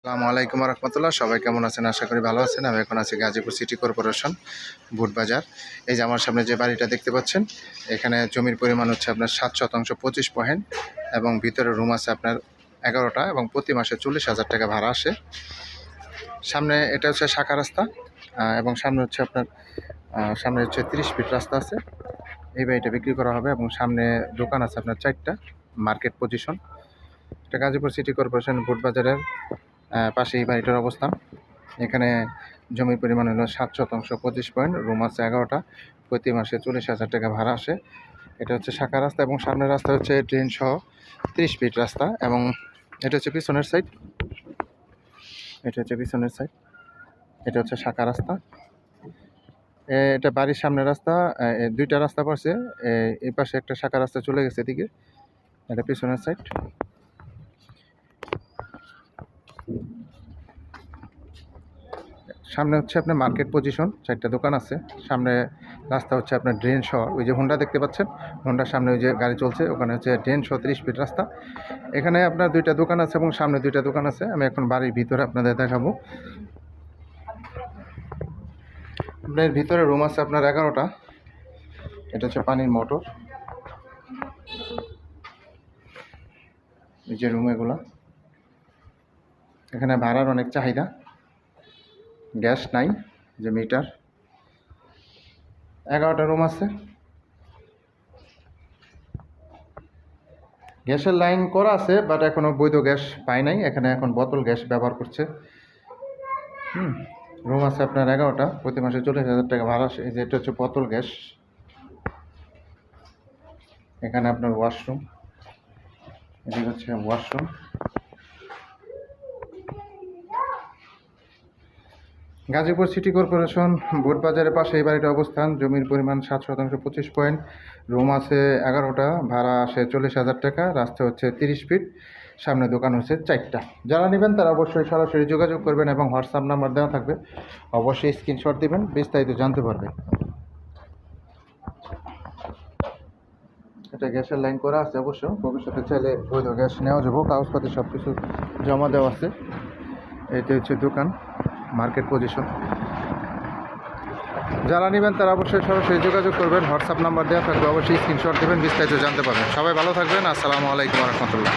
আসসালামু আলাইকুম রহমতুল্লাহ। সবাই কেমন আছেন? আশা করি ভালো আছেন। আমি এখন আছি গাজীপুর সিটি কর্পোরেশন বুটবাজার। এই যে আমার সামনে যে বাড়িটা দেখতে পাচ্ছেন, এখানে জমির পরিমাণ হচ্ছে আপনার 7 শতাংশ 25 পয়েন্ট এবং ভিতরে রুম আছে আপনার 11টা এবং প্রতি মাসে 40,000 টাকা ভাড়া আসে। সামনে এটা হচ্ছে শাখা রাস্তা এবং সামনে হচ্ছে আপনার 30 ফিট রাস্তা আছে। এই বাড়িটা বিক্রি করা হবে এবং সামনে দোকান আছে আপনার 4টা, মার্কেট পজিশন। এটা গাজীপুর সিটি কর্পোরেশন বুটবাজারের পাশে এই বাড়িটার অবস্থান। এখানে জমির পরিমাণ হলো 7 শতাংশ 25 পয়েন্ট, রুম আছে 11টা, প্রতি মাসে 40,000 টাকা ভাড়া আসে। এটা হচ্ছে শাখা রাস্তা এবং সামনের রাস্তা হচ্ছে ড্রেন সহ 30 ফিট রাস্তা এবং এটা হচ্ছে পিছনের সাইড। এটা হচ্ছে শাখা রাস্তা। এটা বাড়ির সামনের রাস্তা, দুইটা রাস্তা পড়ছে। এই পাশে একটা শাখা রাস্তা চলে গেছে এদিকে। এটা পিছনের সাইড। সামনে হচ্ছে আপনার মার্কেট পজিশন, 4টা দোকান আছে। সামনে রাস্তা হচ্ছে আপনার ড্রেন সহ, ওই যে হোন্ডা দেখতে পাচ্ছেন, হোন্ডার সামনে ওই যে গাড়ি চলছে, ওখানে হচ্ছে ড্রেন সহ 30 ফিট রাস্তা। এখানে আপনার 2টা দোকান আছে এবং সামনে 2টা দোকান আছে। আমি এখন বাড়ির ভিতরে আপনাদের দেখাবো। আপনার ভিতরে রুম আছে আপনার 11টা। এটা হচ্ছে পানির মোটর, এই যে রুম এগুলা। এখানে ভাড়ার অনেক চাহিদা, গ্যাস নাই, যে মিটার। 11টা রুম আছে। গ্যাসের লাইন করা আছে, বাট এখনও বৈধ গ্যাস পাই নাই। এখানে এখন বোতল গ্যাস ব্যবহার করছে। রুম আছে আপনার 11টা, প্রতি মাসে 40,000 টাকা ভাড়া আসে। এটা হচ্ছে বোতল গ্যাস। এখানে আপনার ওয়াশরুম, এদিকে হচ্ছে ওয়াশরুম। গাজীপুর সিটি কর্পোরেশন বুটবাজারের পাশে এই বাড়িটা অবস্থান। জমির পরিমাণ 7 শতাংশ 25 পয়েন্ট, রুম আছে 11টা, ভাড়া আসে 40,000 টাকা, রাস্তা হচ্ছে 30 ফিট, সামনে দোকান হচ্ছে 4টা। যারা নেবেন তারা অবশ্যই সরাসরি যোগাযোগ করবেন এবং হোয়াটসঅ্যাপ নাম্বার দেওয়া থাকবে, অবশ্যই স্ক্রিনশট দিবেন, বিস্তারিত জানতে পারবেন। এটা গ্যাসের লাইন করা আছে, অবশ্য ভবিষ্যতে চাইলে বৈধ গ্যাস নেওয়া যাবো, কাগজপাতি সব কিছু জমা দেওয়া আছে। এটা হচ্ছে দোকান, মার্কেট পজিশন। যারা নেবেন তারা অবশ্যই সরাসরি যোগাযোগ করবেন, হোয়াটসঅ্যাপ নাম্বার দেওয়া থাকবে, অবশ্যই স্ক্রিনশট দেবেন, বিস্তারিত জানতে পারবেন। সবাই ভালো থাকবেন। আসসালামু আলাইকুম রহমতুল্লাহ।